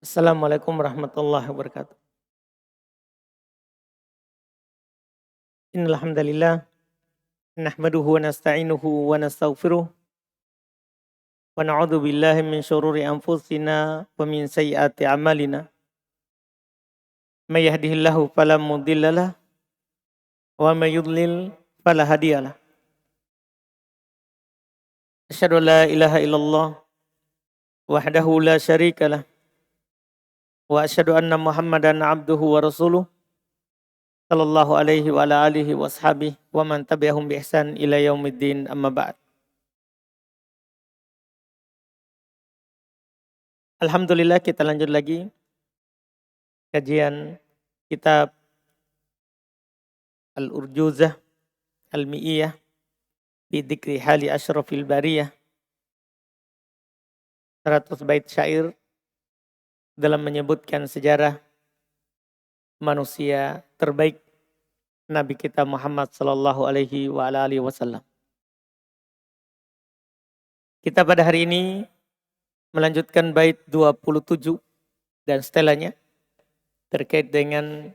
Assalamualaikum warahmatullahi wabarakatuh. Innal hamdalillah nahmaduhu wa nasta'inuhu wa nastaghfiruh wa na'udzu billahi min syururi anfusina wa min sayyiati a'malina. May yahdihillahu fala mudhillalah wa may yudlil fala hadiyalah. Asyhadu an la ilaha illallah wahdahu la syarikalah wa asyhadu anna Muhammadan abduhu wa rasuluh sallallahu alaihi wa ala alihi wa ashabihi wa man tabi'ahum bi ihsan ila yaumiddin amma ba'd. Alhamdulillah kita lanjut lagi kajian kitab Al-Urjuzah Al-Mi'iyah fi dzikri hali asyrafil bariyah, 100 bait syair dalam menyebutkan sejarah manusia terbaik Nabi kita Muhammad sallallahu alaihi wa ala alihi wasallam. Kita pada hari ini melanjutkan bait 27 dan setelahnya terkait dengan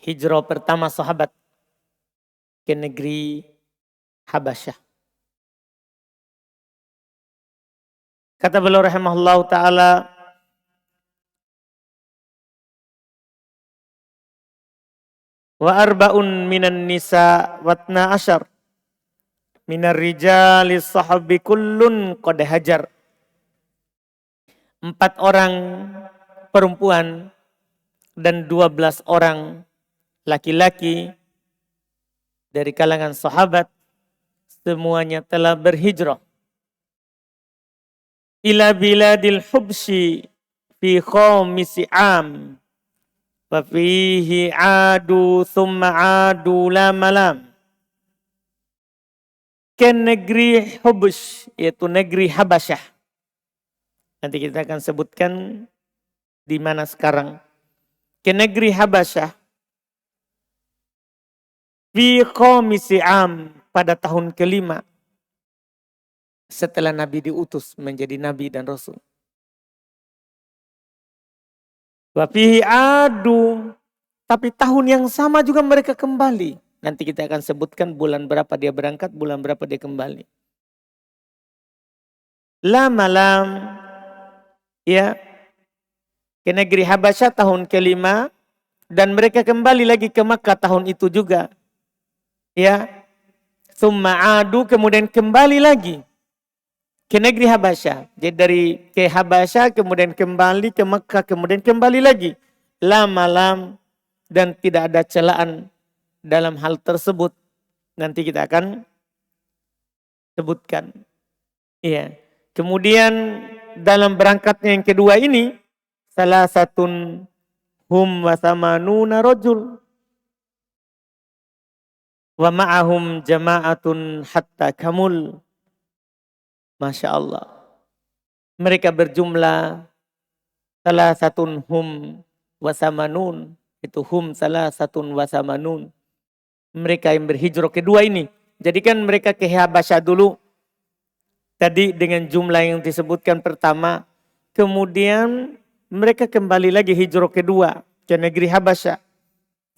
hijrah pertama sahabat ke negeri Habasyah. Kata beliau rahimahullah ta'ala, wa arba'un minan nisa watna asyar minar rijali sahabi kullun qad hajar. 4 orang perempuan dan 12 orang laki-laki dari kalangan sahabat semuanya telah berhijrah ila biladil hubsyi fi khamisi am wa fihi adu thumma adu la malam, ke negeri Hubs, yaitu negeri Habasyah. Nanti kita akan sebutkan di mana sekarang. Ke negeri Habasyah fi khamisi am, pada tahun kelima setelah Nabi diutus menjadi Nabi dan Rasul. Wa fihi adu, tapi tahun yang sama juga mereka kembali. Nanti kita akan sebutkan bulan berapa dia berangkat, bulan berapa dia kembali. La malam, ya, ke negeri Habasyah tahun kelima, dan mereka kembali lagi ke Makkah tahun itu juga. Ya, summa adu, kemudian kembali lagi ke negeri Habasyah. Jadi dari ke Habasyah kemudian kembali ke Makkah, kemudian kembali lagi. La malam, dan tidak ada celaan dalam hal tersebut. Nanti kita akan sebutkan. Iya. Kemudian dalam berangkatnya yang kedua ini, salah satun hum wa samanuna rajul wa ma'ahum jama'atun hatta kamul. Masya Allah. Mereka berjumlah salah satun hum wa samanun. Itu hum salah satun wa samanun. Mereka yang berhijrah kedua ini. Jadi kan mereka ke Habasyah dulu. Tadi dengan jumlah yang disebutkan pertama. Kemudian mereka kembali lagi hijrah kedua ke negeri Habasyah.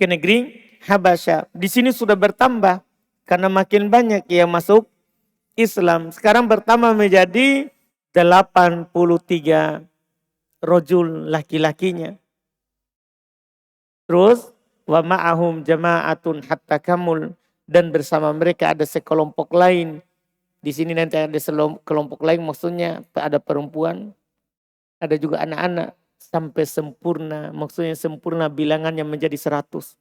Ke negeri Habasyah. Di sini sudah bertambah. Karena makin banyak yang masuk Islam. Sekarang bertambah menjadi 83 rojul laki-lakinya. Terus wa ma'ahum jama'atun hatta kamul, dan bersama mereka ada sekelompok lain. Di sini nanti ada kelompok lain, maksudnya ada perempuan, ada juga anak-anak sampai sempurna. Maksudnya sempurna bilangannya menjadi 100.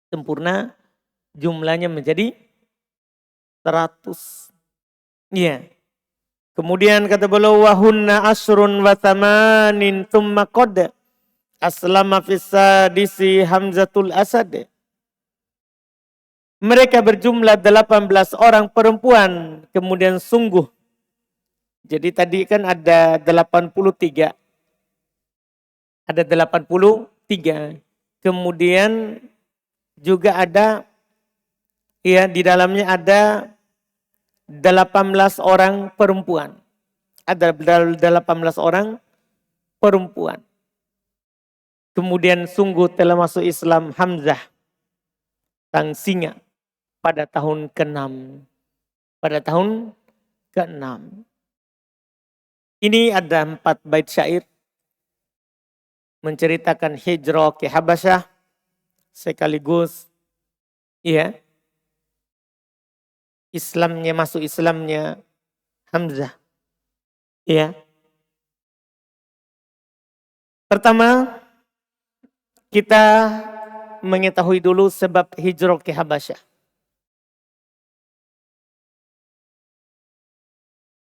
Sempurna jumlahnya menjadi 100. Iya. Kemudian kata beliau wahunna asrun wa thamanin thumma qad aslama fisadisi Hamzatul Asad. Mereka berjumlah 18 orang perempuan, kemudian sungguh. Jadi tadi kan ada 83. Ada 83. Kemudian juga ada, ya, di dalamnya ada 18 orang perempuan. Ada 18 orang perempuan. Kemudian sungguh telah masuk Islam Hamzah, sang singa, pada tahun ke-6. Pada tahun ke-6. Ini ada 4 bait syair menceritakan hijrah ke Habasyah sekaligus ya masuk Islamnya Hamzah. Ya. Pertama, kita mengetahui dulu sebab hijrah ke Habasyah.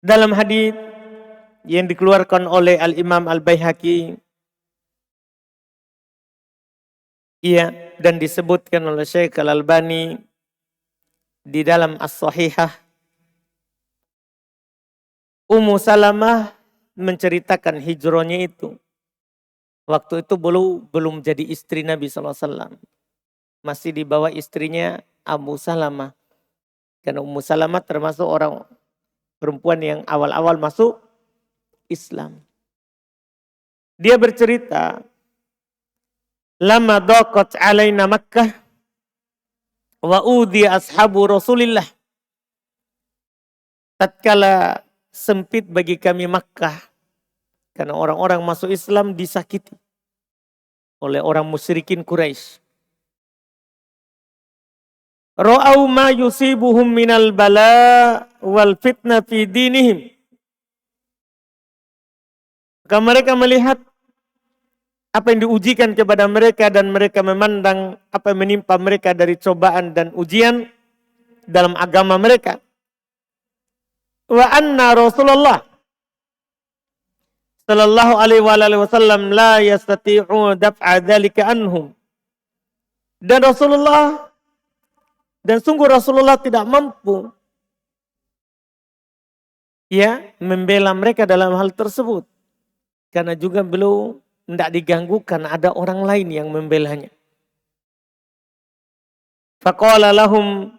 Dalam hadis yang dikeluarkan oleh Al-Imam Al-Baihaqi, dan disebutkan oleh Syekh Al-Albani di dalam As-Sahihah, Ummu Salamah menceritakan hijrahnya itu. Waktu itu belum jadi istri Nabi SAW. Masih di bawah istrinya Abu Salamah. Karena Ummu Salamah termasuk orang perempuan yang awal-awal masuk Islam. Dia bercerita, lama daqat alaina Makkah wa udhi ashabu Rasulillah. Tatkala sempit bagi kami Makkah, karena orang-orang masuk Islam disakiti oleh orang musyrikin Quraisy. Ra'au ma yusibuhum minal bala wal fitnah fi dinihim. Maka mereka melihat apa yang diujikan kepada mereka dan mereka memandang apa yang menimpa mereka dari cobaan dan ujian dalam agama mereka. Wa anna Rasulullah sallallahu alaihi wasallam la yastati'u daf'a dzalika anhum. Dan sungguh Rasulullah tidak mampu membela mereka dalam hal tersebut. Karena juga beliau tidak diganggu karena ada orang lain yang membelanya. Faqala lahum,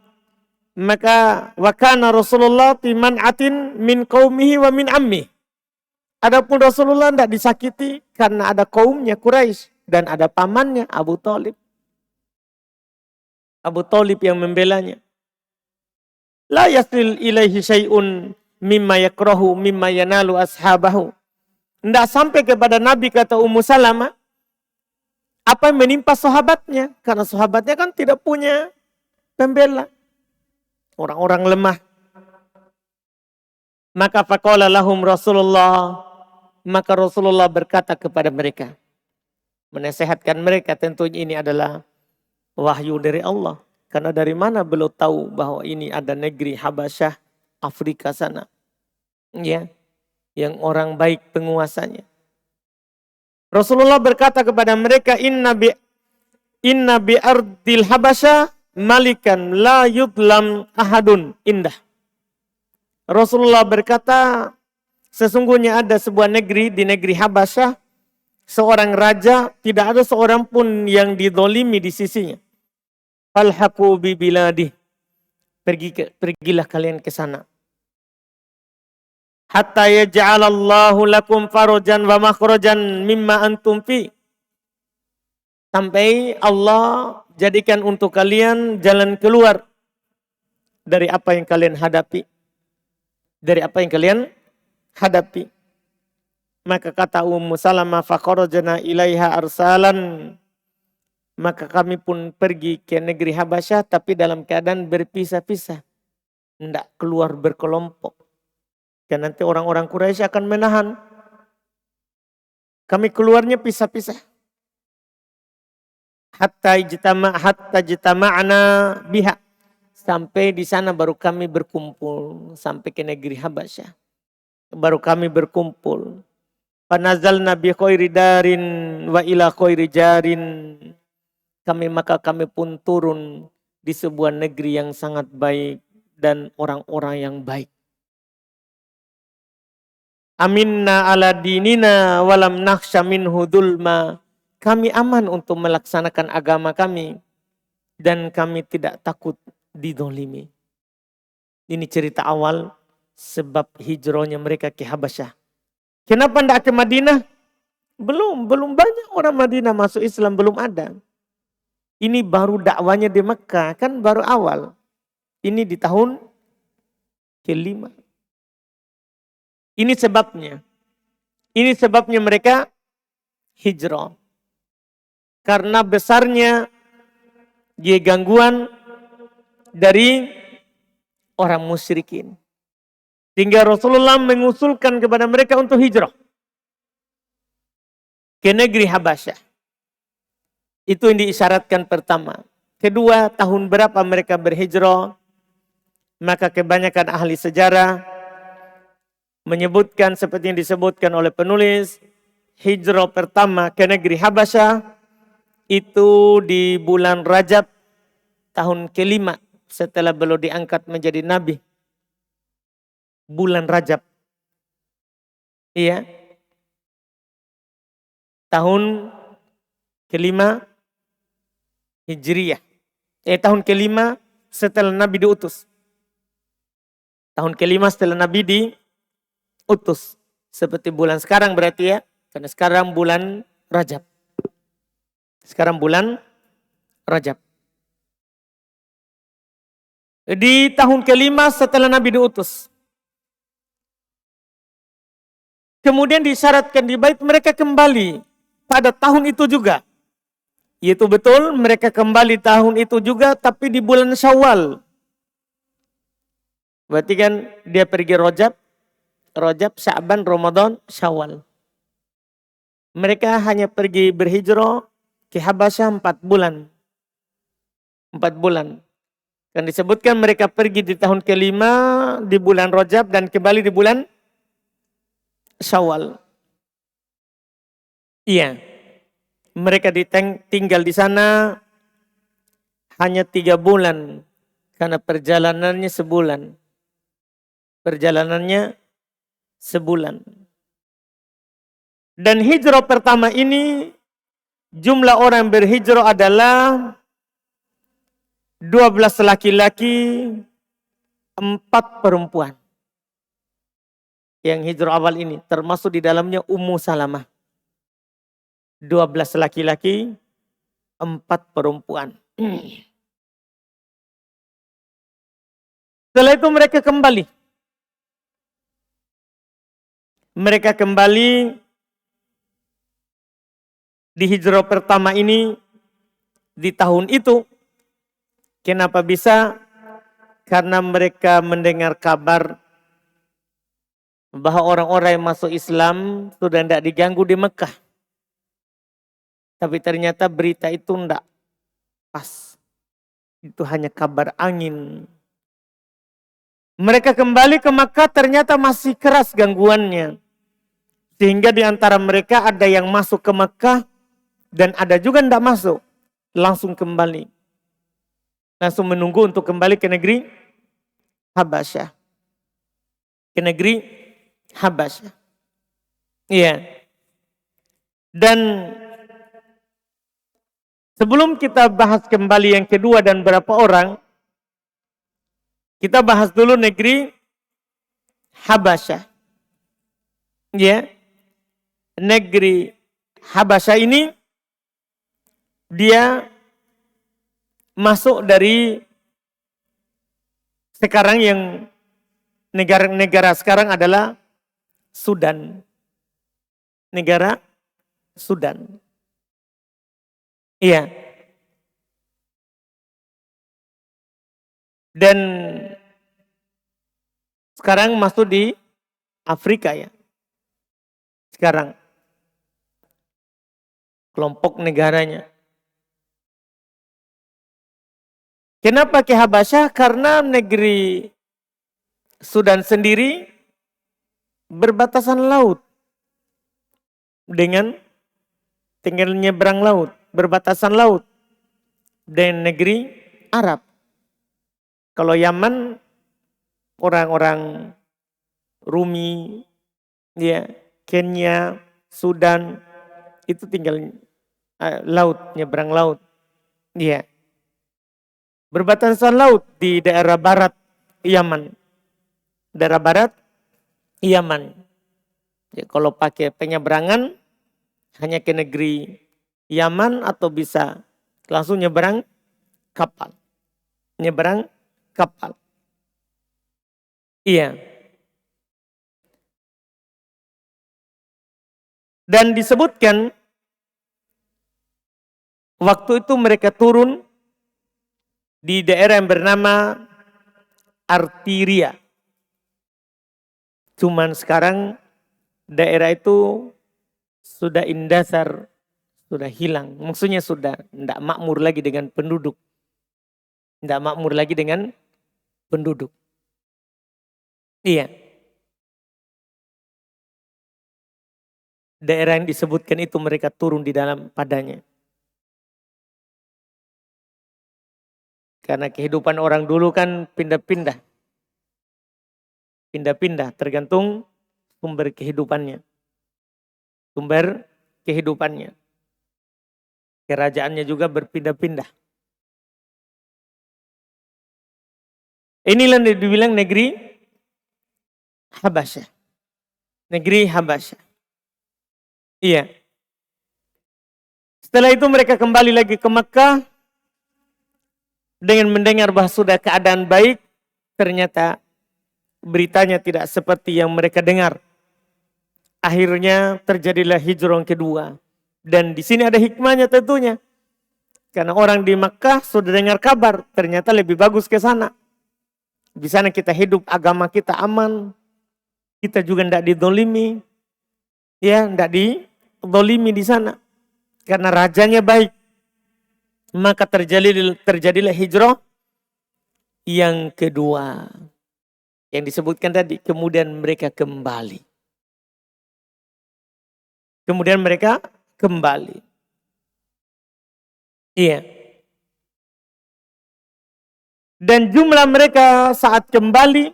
maka wa kana Rasulullah fi man'atin min qaumihi wa min ammi. Adapun Rasulullah tidak disakiti karena ada kaumnya Quraisy dan ada pamannya Abu Thalib. Abu Thalib yang membelanya. La yasil ilaihi syai'un mimma yakrahu mimma yanalu ashabahu. Tidak sampai kepada Nabi, kata Ummu Salamah, apa yang menimpa sahabatnya. Karena sahabatnya kan tidak punya pembela. Orang-orang lemah. Maka faqala lahum Rasulullah. Maka Rasulullah berkata kepada mereka. Menasehatkan mereka, tentunya ini adalah wahyu dari Allah. Karena dari mana beliau tahu bahwa ini ada negeri Habasyah, Afrika sana. Yang orang baik penguasanya. Rasulullah berkata kepada mereka, inna bi ardil Habasyah malikan la yudlam ahadun indah. Rasulullah berkata, sesungguhnya ada sebuah negeri, di negeri Habasyah, seorang raja, tidak ada seorang pun yang didolimi di sisinya. Falhaqu bi biladih. Pergilah kalian ke sana. Hatta yaj'alallahu lakum farajan wa makhrajan mimma antum fi. Sampai Allah jadikan untuk kalian jalan keluar dari apa yang kalian hadapi. Dari apa yang kalian hadapi. Maka kata Ummu Salamah, fakharajna ilaiha arsalan. Maka kami pun pergi ke negeri Habasyah tapi dalam keadaan berpisah-pisah. Tidak keluar berkelompok. Dan nanti orang-orang Quraisy akan menahan. Kami keluarnya pisah-pisah. Hatta jitama'na biha. Sampai di sana baru kami berkumpul. Sampai ke negeri Habasyah. Baru kami berkumpul. Panazalna bi khairi darin wa ila khairi jarin. Maka kami pun turun di sebuah negeri yang sangat baik. Dan orang-orang yang baik. Aminna ala dinina walam nakhsha minhu dhulma. Kami aman untuk melaksanakan agama kami. Dan kami tidak takut didolimi. Ini cerita awal sebab hijrahnya mereka ke Habasyah. Kenapa tidak ke Madinah? Belum banyak orang Madinah masuk Islam, belum ada. Ini baru dakwanya di Mekah, kan baru awal. Ini di tahun kelima. Ini sebabnya. Ini sebabnya mereka hijrah. Karena besarnya gangguan dari orang musyrikin. Sehingga Rasulullah mengusulkan kepada mereka untuk hijrah ke negeri Habasyah. Itu yang diisyaratkan pertama. Kedua, tahun berapa mereka berhijrah? Maka kebanyakan ahli sejarah menyebutkan seperti yang disebutkan oleh penulis, hijrah pertama ke negeri Habasyah itu di bulan Rajab tahun kelima setelah beliau diangkat menjadi nabi. Bulan Rajab. Iya. Tahun kelima Hijriyah. Tahun kelima setelah Nabi diutus. Tahun kelima setelah Nabi diutus. Seperti bulan sekarang berarti ya. Karena sekarang bulan Rajab. Sekarang bulan Rajab. Di tahun kelima setelah Nabi diutus. Kemudian disyaratkan di bait mereka kembali pada tahun itu juga. Yaitu betul mereka kembali tahun itu juga tapi di bulan Syawal. Berarti kan dia pergi Rajab, Sya'ban, Ramadan, Syawal. Mereka hanya pergi berhijrah ke Habasyah 4 bulan. 4 bulan. Dan disebutkan mereka pergi di tahun kelima di bulan Rajab dan kembali di bulan Syawal. Iya. Mereka tinggal di sana hanya 3 bulan. Karena perjalanannya sebulan. Perjalanannya sebulan. Dan hijrah pertama ini jumlah orang berhijrah adalah 12 laki-laki, 4 perempuan. Yang hijrah awal ini termasuk di dalamnya Ummu Salamah. 12 laki-laki, 4 perempuan. Setelah itu mereka kembali. Mereka kembali di hijrah pertama ini di tahun itu. Kenapa bisa? Karena mereka mendengar kabar bahwa orang-orang yang masuk Islam sudah tidak diganggu di Mekah. Tapi ternyata berita itu tidak pas. Itu hanya kabar angin. Mereka kembali ke Mekah ternyata masih keras gangguannya. Sehingga di antara mereka ada yang masuk ke Mekah dan ada juga yang tidak masuk. Langsung kembali. Langsung menunggu untuk kembali ke negeri Habasyah. Ke negeri Habasyah. Iya. Dan sebelum kita bahas kembali yang kedua dan berapa orang, kita bahas dulu negeri Habasyah. Ya. Negeri Habasyah ini dia masuk dari sekarang yang negara sekarang adalah Sudan. Negara Sudan. Iya. Dan sekarang masuk di Afrika ya. Sekarang. Kelompok negaranya. Kenapa ke Habasyah? Karena negeri Sudan sendiri berbatasan laut. Dengan tinggal nyebrang laut. Berbatasan laut. Dan negeri Arab. Kalau Yaman, orang-orang Rumi, ya, Kenya, Sudan, itu tinggal laut, nyebrang laut. Ya. Berbatasan laut di daerah barat Yaman. Daerah barat Yaman. Ya, kalau pakai penyeberangan hanya ke negeri Yaman atau bisa langsung nyeberang kapal. Nyeberang kapal. Iya. Dan disebutkan waktu itu mereka turun di daerah yang bernama Artiria. Cuman sekarang daerah itu sudah indasar, sudah hilang. Maksudnya sudah tidak makmur lagi dengan penduduk. Tidak makmur lagi dengan penduduk. Iya. Daerah yang disebutkan itu mereka turun di dalam padanya. Karena kehidupan orang dulu kan pindah-pindah. Pindah-pindah tergantung sumber kehidupannya. Sumber kehidupannya. Kerajaannya juga berpindah-pindah. Inilah yang dibilang negeri Habasyah. Negeri Habasyah. Iya. Setelah itu mereka kembali lagi ke Makkah. Dengan mendengar bahwa sudah keadaan baik. Ternyata beritanya tidak seperti yang mereka dengar. Akhirnya terjadilah hijrah yang kedua. Dan di sini ada hikmahnya tentunya. Karena orang di Makkah sudah dengar kabar. Ternyata lebih bagus ke sana. Di sana kita hidup, agama kita aman. Kita juga tidak didolimi. Ya, tidak didolimi di sana. Karena rajanya baik. Maka terjadilah hijrah yang kedua. Yang disebutkan tadi, kemudian mereka kembali. Kemudian mereka kembali. Iya. Dan jumlah mereka saat kembali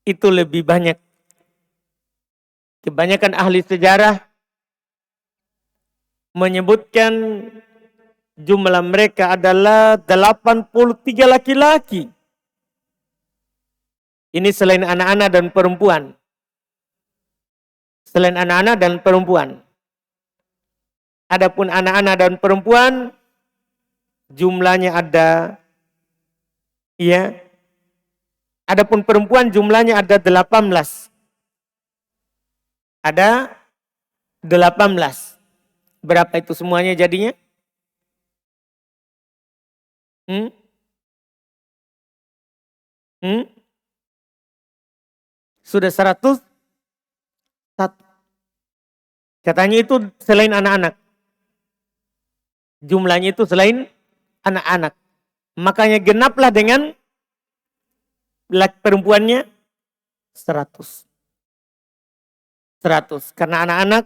itu lebih banyak. Kebanyakan ahli sejarah menyebutkan jumlah mereka adalah 83 laki-laki. Ini selain anak-anak dan perempuan. Selain anak-anak dan perempuan. Adapun anak-anak dan perempuan jumlahnya ada, ya. Adapun perempuan jumlahnya ada 18. Ada 18. Berapa itu semuanya jadinya? Sudah 101. Katanya itu selain anak-anak. Jumlahnya itu selain anak-anak. Makanya genaplah dengan perempuannya 100. 100. Karena anak-anak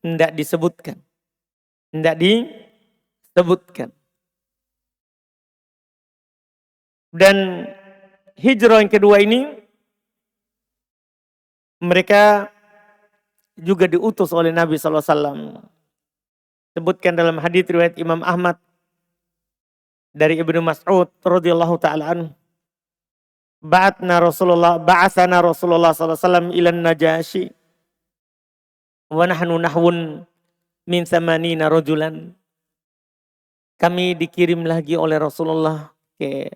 tidak disebutkan. Tidak disebutkan. Dan hijrah yang kedua ini mereka juga diutus oleh Nabi SAW. Sebutkan dalam hadits riwayat Imam Ahmad dari Ibnu Mas'ud radhiyallahu taala anhu. Ba'atsana Rasulullah SAW ilan Najasyi wa nahnu nahwun min 80 rajulan. Kami dikirim lagi oleh Rasulullah ke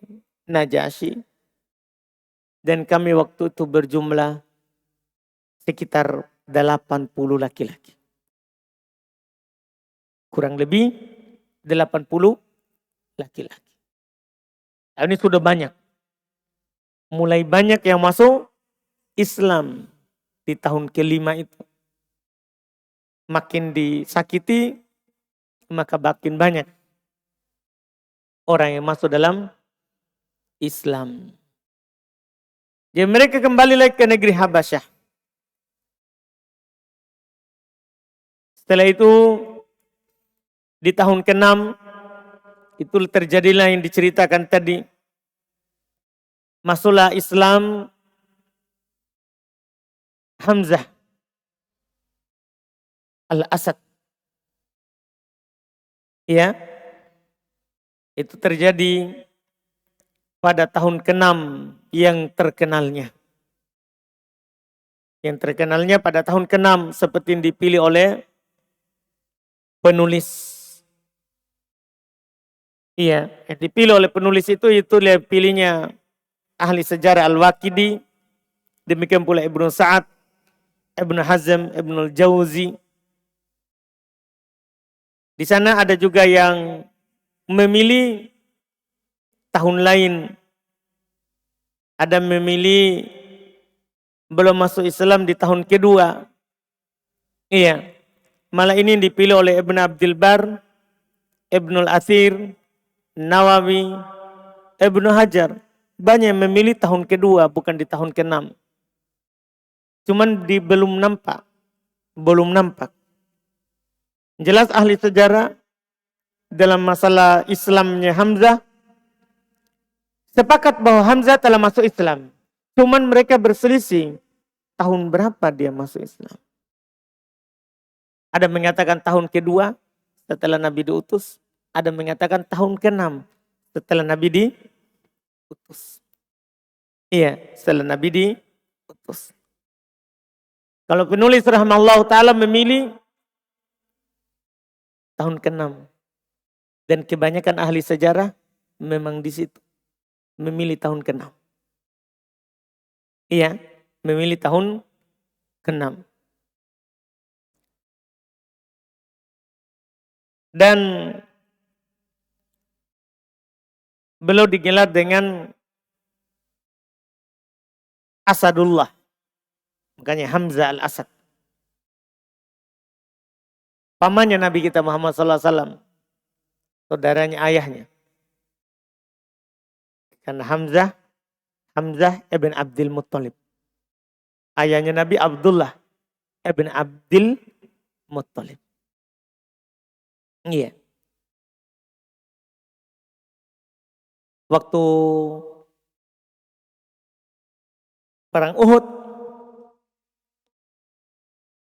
Najasyi dan kami waktu itu berjumlah sekitar 80 laki-laki. Kurang lebih 80 laki-laki. Ini sudah banyak. Mulai banyak yang masuk Islam di tahun kelima itu. Makin disakiti, maka makin banyak orang yang masuk dalam Islam. Jadi mereka kembali lagi ke negeri Habasyah. Setelah itu di tahun ke-6 itu terjadilah yang diceritakan tadi. Masuklah Islam Hamzah Al-Asad. Ya. Itu terjadi pada tahun ke-6 yang terkenalnya. Yang terkenalnya pada tahun ke-6 seperti yang dipilih oleh penulis. Iya, yang dipilih oleh penulis itu pilihnya ahli sejarah Al-Waqidi, demikian pula Ibnu Sa'ad, Ibnu Hazm, Ibnu Jauzi. Di sana ada juga yang memilih tahun lain. Ada memilih belum masuk Islam di tahun kedua. Iya. Malah ini dipilih oleh Ibn Abdul Bar, Ibnul Athir, Nawawi, Ibnu Hajar. Banyak yang memilih tahun kedua, bukan di tahun ke-6. Cuman belum nampak. Belum nampak. Jelas ahli sejarah dalam masalah Islamnya Hamzah sepakat bahwa Hamzah telah masuk Islam. Cuman mereka berselisih tahun berapa dia masuk Islam. Ada mengatakan tahun kedua setelah Nabi diutus. Ada mengatakan tahun ke-6 setelah Nabi diutus. Iya, setelah Nabi diutus. Kalau penulis rahimahullah ta'ala memilih tahun ke-6. Dan kebanyakan ahli sejarah memang di situ. Memilih tahun ke-6. Iya, memilih tahun ke-6. Dan beliau digelar dengan Asadullah. Makanya Hamzah al-Asad. Pamannya Nabi kita Muhammad SAW. Saudaranya ayahnya. Karena Hamzah ibn Abdul Muttalib. Ayahnya Nabi Abdullah ibn Abdul Muttalib. Iya. Waktu perang Uhud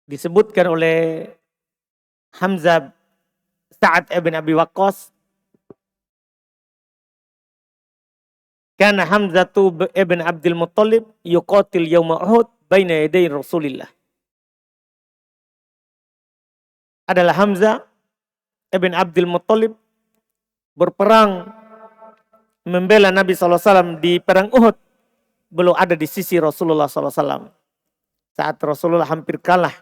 disebutkan oleh Hamzah Sa'ad ibn Abi Waqqas. Karena Hamzah ibn Abdul Muttalib yuqatil yawma Uhud baina yaday Rasulillah. Adalah Hamzah ibn Abdul Muttalib berperang membela Nabi SAW di perang Uhud. Belum ada di sisi Rasulullah SAW. Saat Rasulullah hampir kalah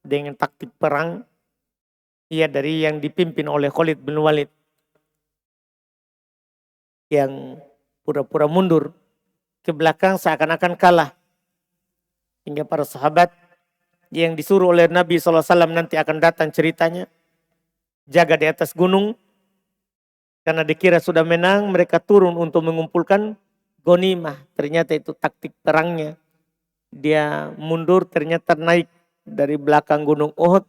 dengan taktik perang. Ia dari yang dipimpin oleh Khalid bin Walid. Yang pura-pura mundur ke belakang seakan-akan kalah. Hingga para sahabat yang disuruh oleh Nabi SAW nanti akan datang ceritanya. Jaga di atas gunung. Karena dikira sudah menang, mereka turun untuk mengumpulkan ghanimah. Ternyata itu taktik perangnya. Dia mundur, ternyata naik dari belakang gunung Uhud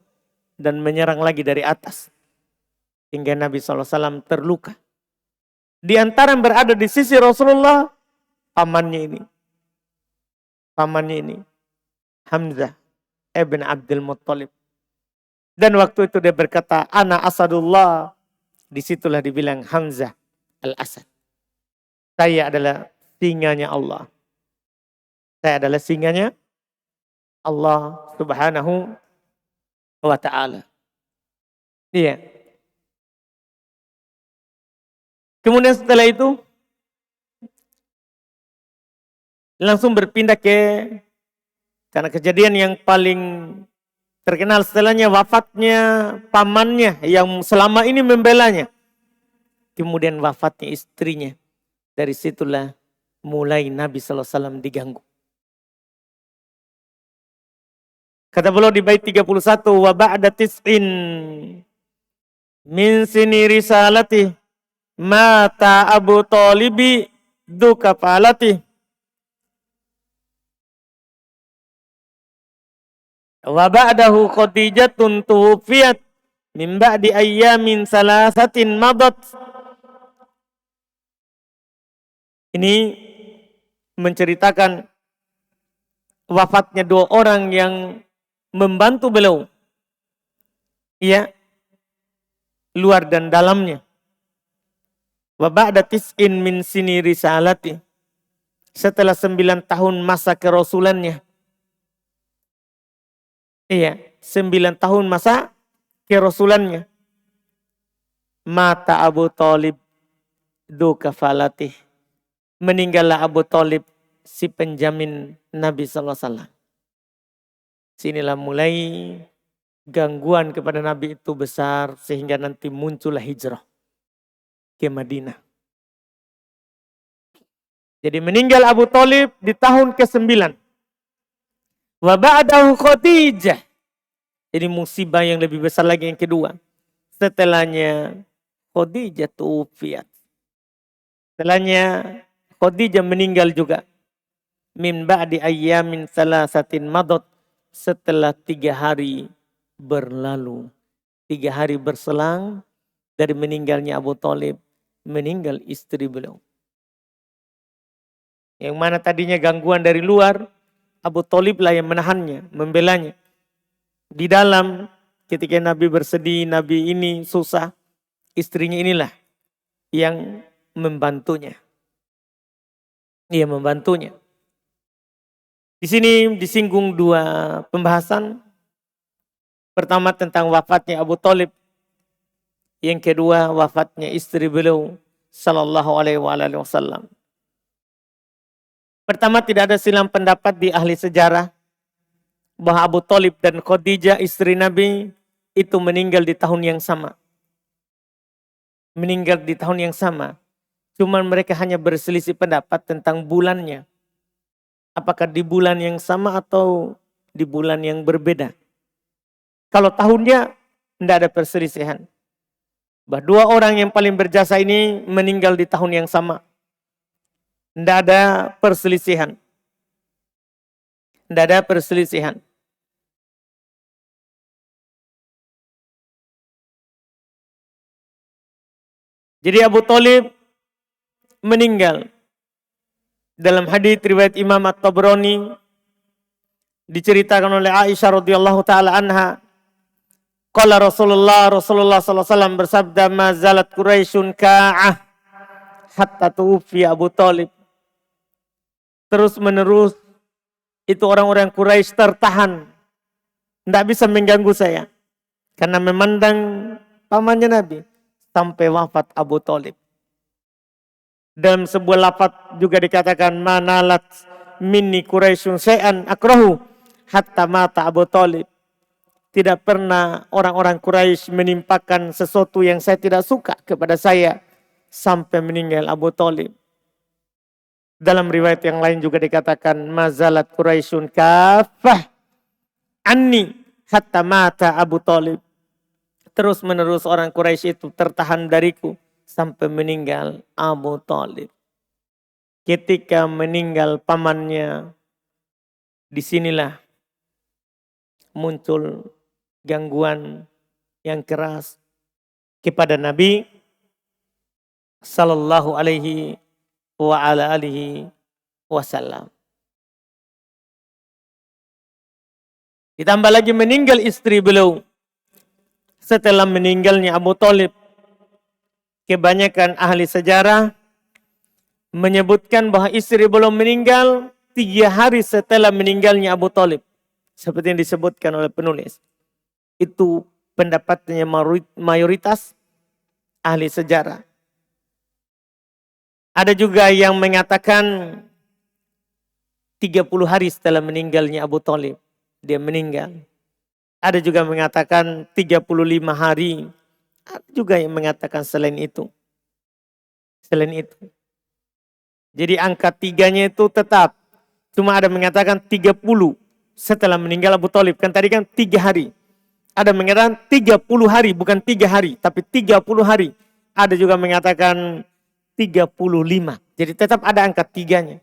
dan menyerang lagi dari atas. Hingga Nabi SAW terluka. Di antara yang berada di sisi Rasulullah, pamannya ini. Pamannya ini. Hamzah ibn Abdul Muttalib. Dan waktu itu dia berkata, Ana Asadullah. Disitulah dibilang Hamzah al-Asad. Saya adalah singanya Allah. Saya adalah singanya Allah Subhanahu wa ta'ala. Iya. Kemudian setelah itu langsung berpindah karena kejadian yang paling terkenal setelahnya wafatnya pamannya yang selama ini membelanya. Kemudian wafatnya istrinya. Dari situlah mulai Nabi SAW diganggu. Kata beliau di bait 31, wa ba'da tis'in min sini risalati mata Abu Thalibi du kafalati. Wa ba'dahu Khadijatun tuwfiyat min ba'di ayyamin salasatin madat. Ini menceritakan wafatnya dua orang yang membantu beliau. Iya, luar dan dalamnya. Wa ba'da tis'in min sini risalati. Setelah 9 tahun masa kerasulannya. Iya, 9 tahun masa kerasulannya. Mata Abu Thalib du kafalatih. Meninggallah Abu Thalib, si penjamin Nabi sallallahu alaihi wasallam. Sinilah mulai gangguan kepada Nabi itu besar sehingga nanti muncullah hijrah ke Madinah. Jadi meninggal Abu Thalib di tahun ke-9. Wa ba'dahu Khadijah. Jadi musibah yang lebih besar lagi yang kedua. Setelahnya Khadijah tufiat. Setelahnya Khadijah meninggal juga. Min ba'di ayyamin salasatin madot. Setelah 3 hari berlalu. 3 hari berselang dari meninggalnya Abu Thalib. Meninggal istri beliau. Yang mana tadinya gangguan dari luar. Abu Thalib lah yang menahannya, membelanya. Di dalam ketika Nabi bersedih, Nabi ini susah. Istrinya inilah yang membantunya. Ia membantunya. Di sini disinggung 2 pembahasan. Pertama tentang wafatnya Abu Thalib. Yang kedua wafatnya istri beliau sallallahu alaihi wasallam. Pertama tidak ada silang pendapat di ahli sejarah bahwa Abu Thalib dan Khadijah istri Nabi itu meninggal di tahun yang sama. Meninggal di tahun yang sama. Cuman mereka hanya berselisih pendapat tentang bulannya. Apakah di bulan yang sama atau di bulan yang berbeda. Kalau tahunnya tidak ada perselisihan. Bahwa 2 orang yang paling berjasa ini meninggal di tahun yang sama. Tidak ada perselisihan. Tidak ada perselisihan. Jadi Abu Thalib meninggal. Dalam hadits riwayat Imam At-Tabrani diceritakan oleh Aisyah radhiyallahu taala anha, qala Rasulullah sallallahu alaihi wasallam bersabda, "Ma zalat Quraisyun ka'ah hatta tuwfi Abu Thalib." Terus menerus itu orang-orang Quraisy tertahan. Tidak bisa mengganggu saya. Karena memandang pamannya Nabi sampai wafat Abu Thalib. Dalam sebuah lafaz juga dikatakan manalat minni Quraisyun syai'an akrahu hatta mata Abu Thalib. Tidak pernah orang-orang Quraisy menimpakan sesuatu yang saya tidak suka kepada saya sampai meninggal Abu Thalib. Dalam riwayat yang lain juga dikatakan mazalat Quraisyun kafah anni hatta mata Abu Thalib. Terus menerus orang Quraisy itu tertahan dariku sampai meninggal Abu Thalib. Ketika meninggal pamannya, disinilah muncul gangguan yang keras kepada Nabi sallallahu alaihi wa ala alihi wasallam. Ditambah lagi meninggal istri beliau. Setelah meninggalnya Abu Thalib, kebanyakan ahli sejarah menyebutkan bahwa istri beliau meninggal 3 hari setelah meninggalnya Abu Thalib. Seperti yang disebutkan oleh penulis. Itu pendapatnya mayoritas ahli sejarah. Ada juga yang mengatakan 30 hari setelah meninggalnya Abu Thalib. Dia meninggal. Ada juga mengatakan 35 hari. Ada juga yang mengatakan selain itu. Selain itu. Jadi angka 3-nya itu tetap. Cuma ada mengatakan 30 setelah meninggal Abu Thalib. Kan tadi kan 3 hari. Ada mengatakan 30 hari. Bukan 3 hari. Tapi 30 hari. Ada juga mengatakan 35. Jadi tetap ada angka 3-nya.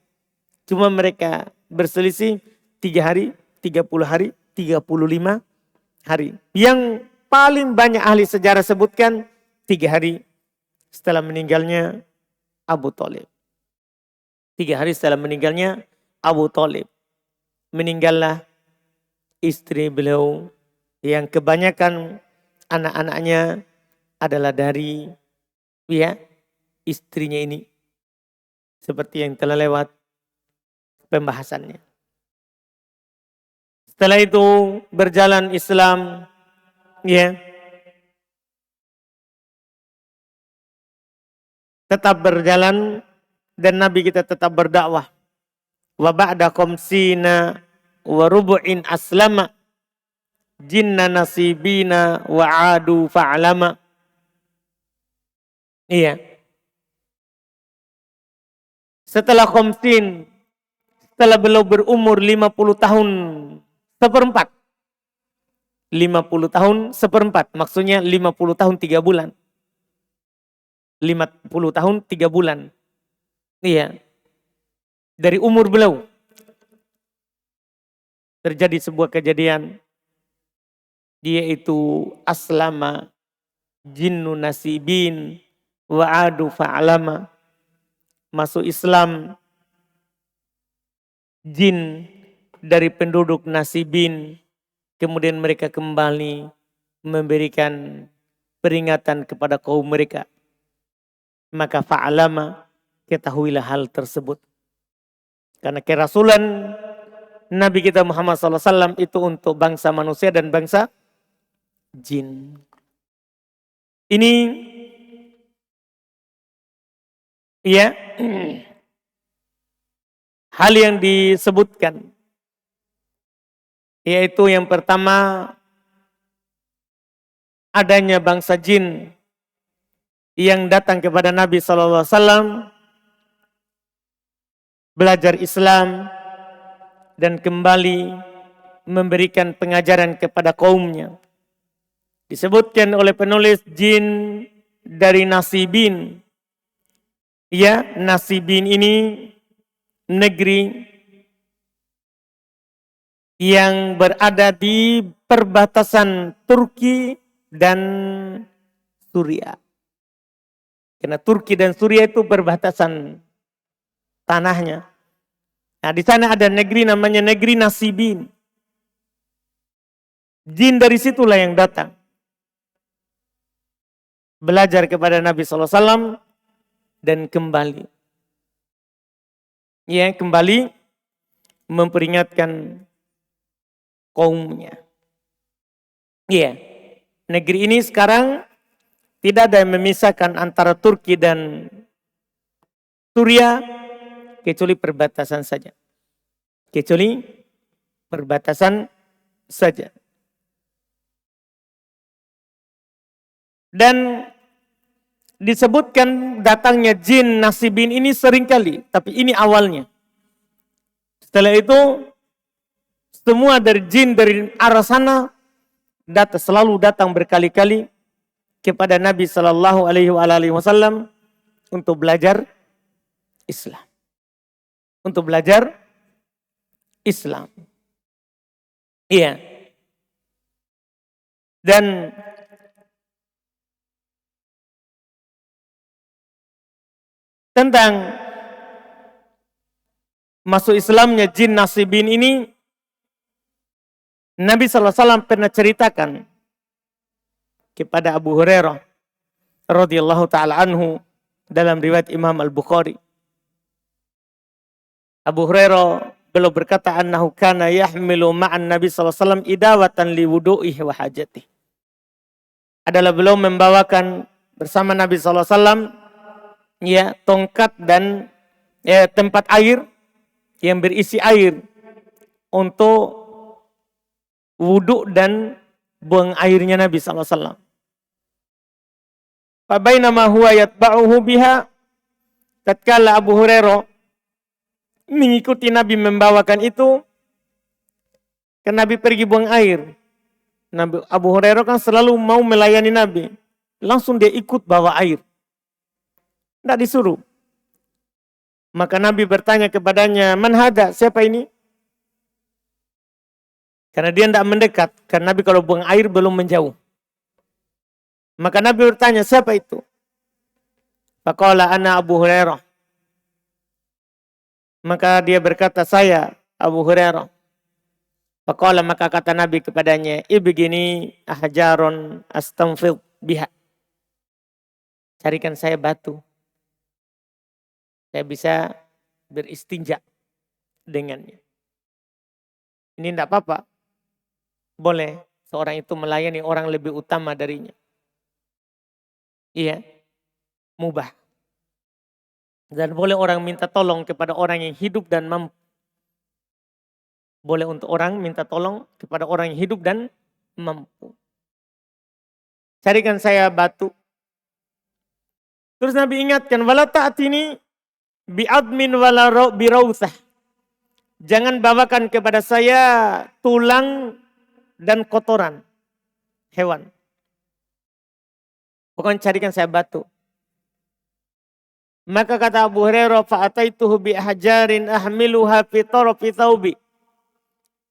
Cuma mereka berselisih 3 hari, 30 hari, 35 hari. Yang paling banyak ahli sejarah sebutkan 3 hari setelah meninggalnya Abu Thalib. 3 hari setelah meninggalnya Abu Thalib. Meninggallah istri beliau yang kebanyakan anak-anaknya adalah dari istrinya ini. Seperti yang telah lewat pembahasannya. Setelah itu berjalan Islam tetap berjalan dan Nabi kita tetap berdakwah. Wa ba'da khamsina wa rubu'in aslama jinna nasibina wa adu fa'lama. Iya. Setelah khamsin, setelah beliau berumur 50 tahun seperempat. 50 tahun seperempat, maksudnya 50 tahun 3 bulan. 50 tahun 3 bulan. Iya. Dari umur beliau. Terjadi sebuah kejadian. Dia itu aslama jinnu nasibin wa adu fa'alama. Masuk Islam jin dari penduduk nasibin. Kemudian mereka kembali memberikan peringatan kepada kaum mereka. Maka fa'alama, ketahuilah hal tersebut. Karena kerasulan Nabi kita Muhammad SAW itu untuk bangsa manusia dan bangsa jin. Ini ya hal yang disebutkan. Yaitu yang pertama adanya bangsa jin yang datang kepada Nabi SAW belajar Islam dan kembali memberikan pengajaran kepada kaumnya. Disebutkan oleh penulis jin dari nasibin. Ya, nasibin ini negeri yang berada di perbatasan Turki dan Suriah. Karena Turki dan Suriah itu berbatasan tanahnya. Nah, di sana ada negeri namanya negeri Nasibin. Jin dari situlah yang datang. Belajar kepada Nabi SAW dan kembali. Ya, kembali memperingatkan kaumnya. Iya, negeri ini sekarang tidak ada yang memisahkan antara Turki dan Suriah kecuali perbatasan saja. Kecuali perbatasan saja. Dan disebutkan datangnya jin nasibin ini seringkali, tapi ini awalnya. Setelah itu semua dari jin dari arah sana selalu datang berkali-kali kepada Nabi Sallallahu Alaihi Wasallam untuk belajar Islam, untuk belajar Islam. Iya. Dan tentang masuk Islamnya jin nasibin ini, Nabi Sallallahu Alaihi Wasallam pernah ceritakan kepada Abu Hurairah radhiyallahu taala anhu dalam riwayat Imam Al-Bukhari. Abu Hurairah beliau berkata annahu kana yahmilu ma'an Nabi sallallahu alaihi wasallam idawatan li wudu'ihi wa hajatihi. Adalah beliau membawakan bersama Nabi sallallahu alaihi wasallam ya tongkat dan tempat air yang berisi air untuk wudu dan buang airnya Nabi sallallahu alaihi wasallam. Fa bainama huwa yatba'uhu biha, tatkala Abu Hurairah mengikuti Nabi membawakan itu, kan Nabi pergi buang air. Nabi Abu Hurairah kan selalu mau melayani Nabi. Langsung dia ikut bawa air. Tidak disuruh. Maka Nabi bertanya kepadanya, "Man hada? Siapa ini?" Karena dia tidak mendekat. Karena Nabi kalau buang air belum menjauh. Maka Nabi bertanya, "Siapa itu?" Faqala ana Abu Hurairah. Maka dia berkata, "Saya Abu Hurairah." Faqala, maka kata Nabi kepadanya, "Ibgini ahjaron astanfid biha." Carikan saya batu. Saya bisa beristinja dengannya. Ini tidak apa-apa. Boleh seorang itu melayani orang lebih utama darinya. Iya, mubah. Dan boleh orang minta tolong kepada orang yang hidup dan mampu. Boleh untuk orang minta tolong kepada orang yang hidup dan mampu. Carikan saya batu. Terus Nabi ingatkan, wala ta'tini bi'admin wala birausah. Jangan bawakan kepada saya tulang dan kotoran hewan. Pokoknya carikan saya batu. Maka kata Abu Hurairah, fa'ataituhu bi'hajarin ahmiluha fi tarafi thawbi.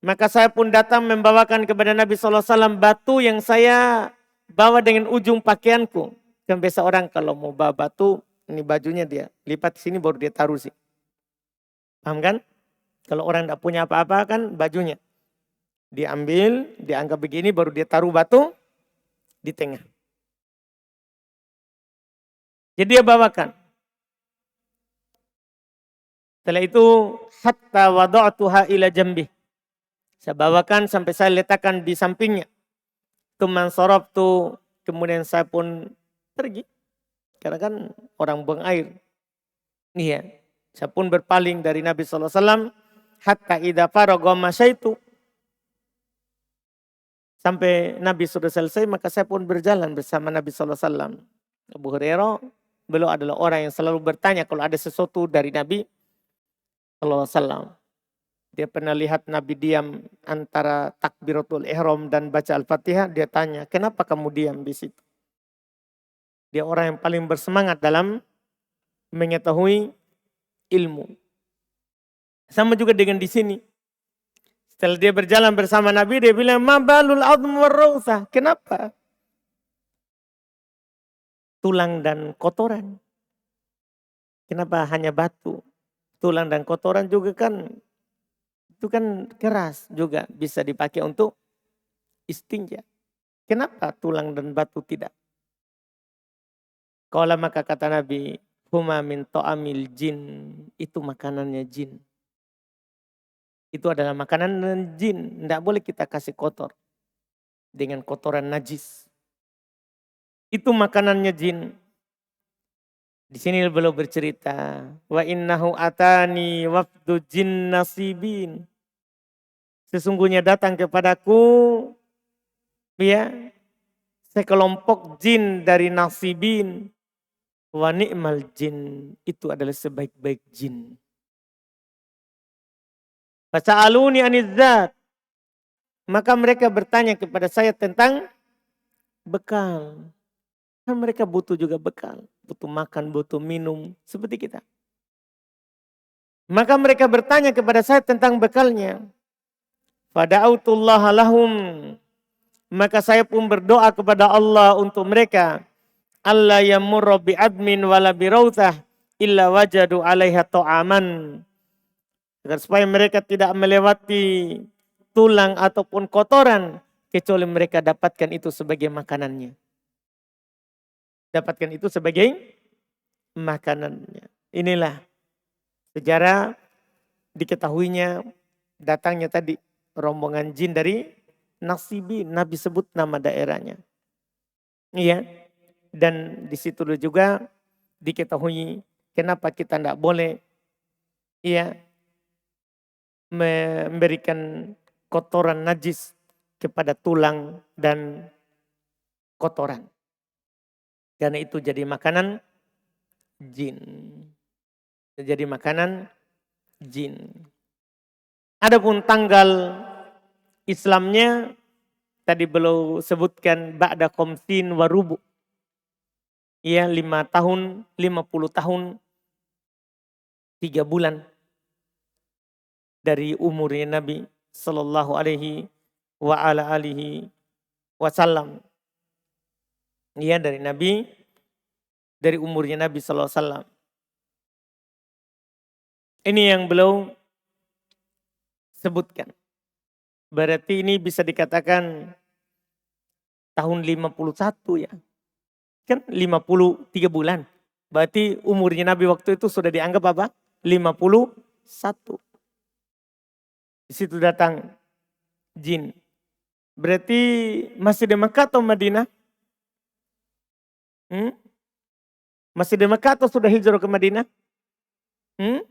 Maka saya pun datang membawakan kepada Nabi SAW batu yang saya bawa dengan ujung pakaianku. Kan biasa orang kalau mau bawa batu, ini bajunya dia lipat sini baru dia taruh sih. Paham kan? Kalau orang tidak punya apa-apa kan bajunya. Diambil, dianggap begini baru dia taruh batu di tengah. Jadi dia bawakan. Setelah itu hatta wada'tuha ila jambi. Saya bawakan sampai saya letakkan di sampingnya. Tuman sorabtu, kemudian saya pun pergi. Karena kan orang buang air. Iya. Saya pun berpaling dari Nabi SAW. Hatta idha faragha masyaitu. Sampai Nabi sudah selesai, maka saya pun berjalan bersama Nabi SAW. Abu Hurairah, beliau adalah orang yang selalu bertanya kalau ada sesuatu dari Nabi SAW. Dia pernah lihat Nabi diam antara takbiratul ihram dan baca Al-Fatihah. Dia tanya, kenapa kamu diam di situ? Dia orang yang paling bersemangat dalam mengetahui ilmu. Sama juga dengan di sini. Setelah dia berjalan bersama Nabi, dia bilang, ma balul adm warrausah. Kenapa? Tulang dan kotoran. Kenapa hanya batu? Tulang dan kotoran juga kan, itu kan keras juga bisa dipakai untuk istinja. Kenapa tulang dan batu tidak? Qala maka kata Nabi, huma min ta'amil jin, itu makanannya jin. Itu adalah makanan jin, tidak boleh kita kasih kotor dengan kotoran najis. Itu makanannya jin. Di sini beliau bercerita, wa innahu atani wafdu jin nasibin. Sesungguhnya datang kepadaku ya sekelompok jin dari nasibin. Wa ni'mal jin, itu adalah sebaik-baik jin. Fasa'aluni anizzat, maka mereka bertanya kepada saya tentang bekal. Kan mereka butuh juga bekal, butuh makan, butuh minum seperti kita. Maka mereka bertanya kepada saya tentang bekalnya. Fada'autullaha lahum, maka saya pun berdoa kepada Allah untuk mereka. Allah yamurra bi'admin wala birautah illa wajadu alaiha ta'aman. Agar supaya mereka tidak melewati tulang ataupun kotoran kecuali mereka dapatkan itu sebagai makanannya. Dapatkan itu sebagai makanannya. Inilah sejarah diketahuinya datangnya tadi rombongan jin dari Nasibin. Nabi sebut nama daerahnya. Iya. Dan di situ juga diketahui kenapa kita tidak boleh memberikan kotoran najis kepada tulang dan kotoran. Karena itu jadi makanan jin. Jadi makanan jin. Adapun tanggal Islamnya tadi beliau sebutkan ba'da khamsin wa rubu. 5 tahun, 50 tahun, 3 bulan dari umurnya Nabi sallallahu alaihi wa ala alihi wasallam. Dari Nabi, dari umurnya Nabi sallallahu alaihi wasallam. Ini yang beliau sebutkan. Berarti ini bisa dikatakan tahun 51 ya. Kan 53 bulan. Berarti umurnya Nabi waktu itu sudah dianggap apa? 51. Di situ datang jin. Berarti masih di Mekah atau Madinah? Masih di Mekah atau sudah hijrah ke Madinah? Hmm?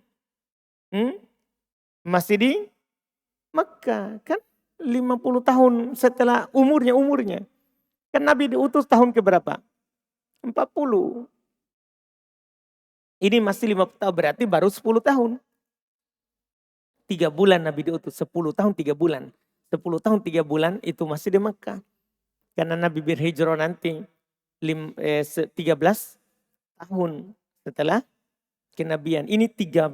Hmm? Masih di Mekah. Kan 50 tahun setelah umurnya. Kan Nabi diutus tahun keberapa? 40. Ini masih 50 tahun, berarti baru 10 tahun. 3 bulan Nabi diutus, 10 tahun 3 bulan. 10 tahun 3 bulan itu masih di Mekah. Karena Nabi berhijrah nanti 13 tahun setelah kenabian. Ini 3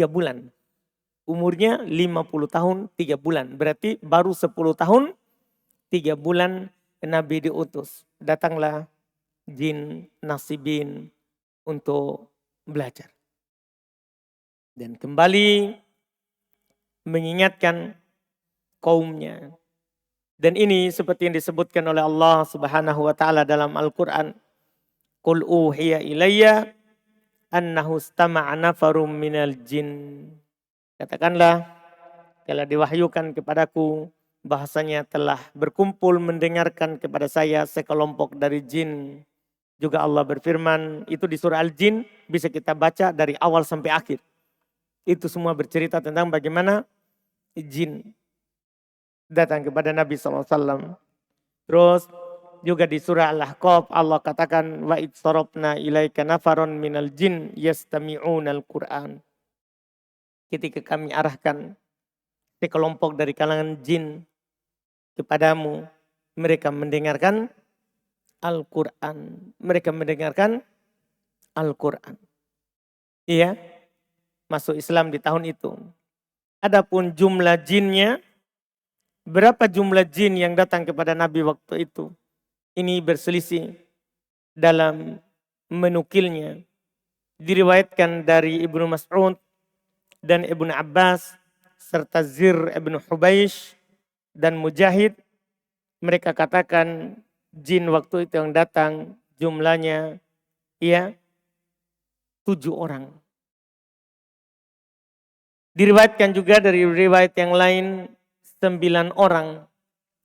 bulan. Umurnya 50 tahun 3 bulan. Berarti baru 10 tahun 3 bulan Nabi diutus. Datanglah jin nasibin untuk belajar. Dan kembali mengingatkan kaumnya. Dan ini seperti yang disebutkan oleh Allah Subhanahu wa taala dalam Al-Qur'an. Qul uhiya ilayya annahu istama'a nafarum minal jin. Katakanlah, telah diwahyukan kepadaku bahasanya telah berkumpul mendengarkan kepada saya sekelompok dari jin. Juga Allah berfirman, itu di surah Al-Jin bisa kita baca dari awal sampai akhir. Itu semua bercerita tentang bagaimana jin datang kepada Nabi SAW. Terus juga di surah Al-Ahqaf Allah katakan wa id sarafna ilaika nafaron minal jin yastami'unal Qur'an. Ketika kami arahkan sekelompok dari kalangan jin kepadamu, mereka mendengarkan Al-Quran. Mereka mendengarkan Al-Quran. Iya, masuk Islam di tahun itu. Adapun jumlah jinnya, berapa jumlah jin yang datang kepada Nabi waktu itu? Ini berselisih dalam menukilnya. Diriwayatkan dari Ibnu Mas'ud dan Ibnu Abbas serta Zir Ibnu Hubaish dan Mujahid. Mereka katakan jin waktu itu yang datang jumlahnya 7 orang. Diriwayatkan juga dari riwayat yang lain 9 orang.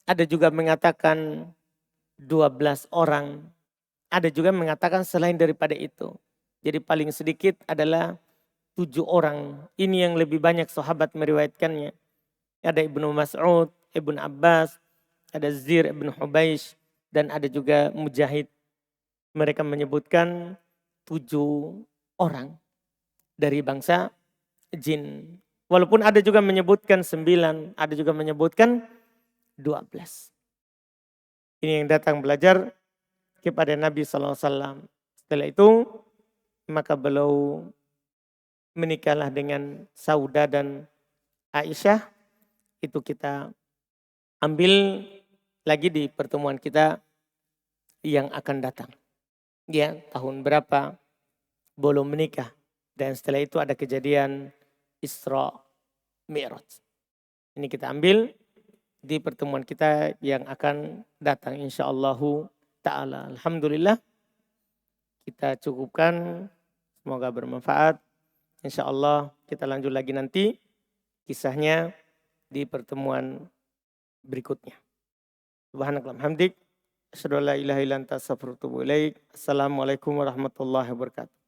Ada juga mengatakan 12 orang. Ada juga mengatakan selain daripada itu. Jadi paling sedikit adalah 7 orang. Ini yang lebih banyak sahabat meriwayatkannya. Ada Ibnu Mas'ud, Ibnu Abbas, ada Zir Ibnu Hubaish, dan ada juga Mujahid. Mereka menyebutkan 7 orang dari bangsa jin. Walaupun ada juga menyebutkan 9, ada juga menyebutkan 12. Ini yang datang belajar kepada Nabi SAW. Setelah itu maka beliau menikahlah dengan Saudah dan Aisyah. Itu kita ambil lagi di pertemuan kita yang akan datang. Ya, tahun berapa belum menikah. Dan setelah itu ada kejadian Isra Mi'raj. Ini kita ambil di pertemuan kita yang akan datang insyaallahu ta'ala. Alhamdulillah kita cukupkan. Semoga bermanfaat. Insyaallah kita lanjut lagi nanti kisahnya di pertemuan berikutnya. Subhanakallahumma hamdik. Asyhadu an la ilaha illa anta astaghfiruka wa atubu ilaik. Assalamualaikum warahmatullahi wabarakatuh.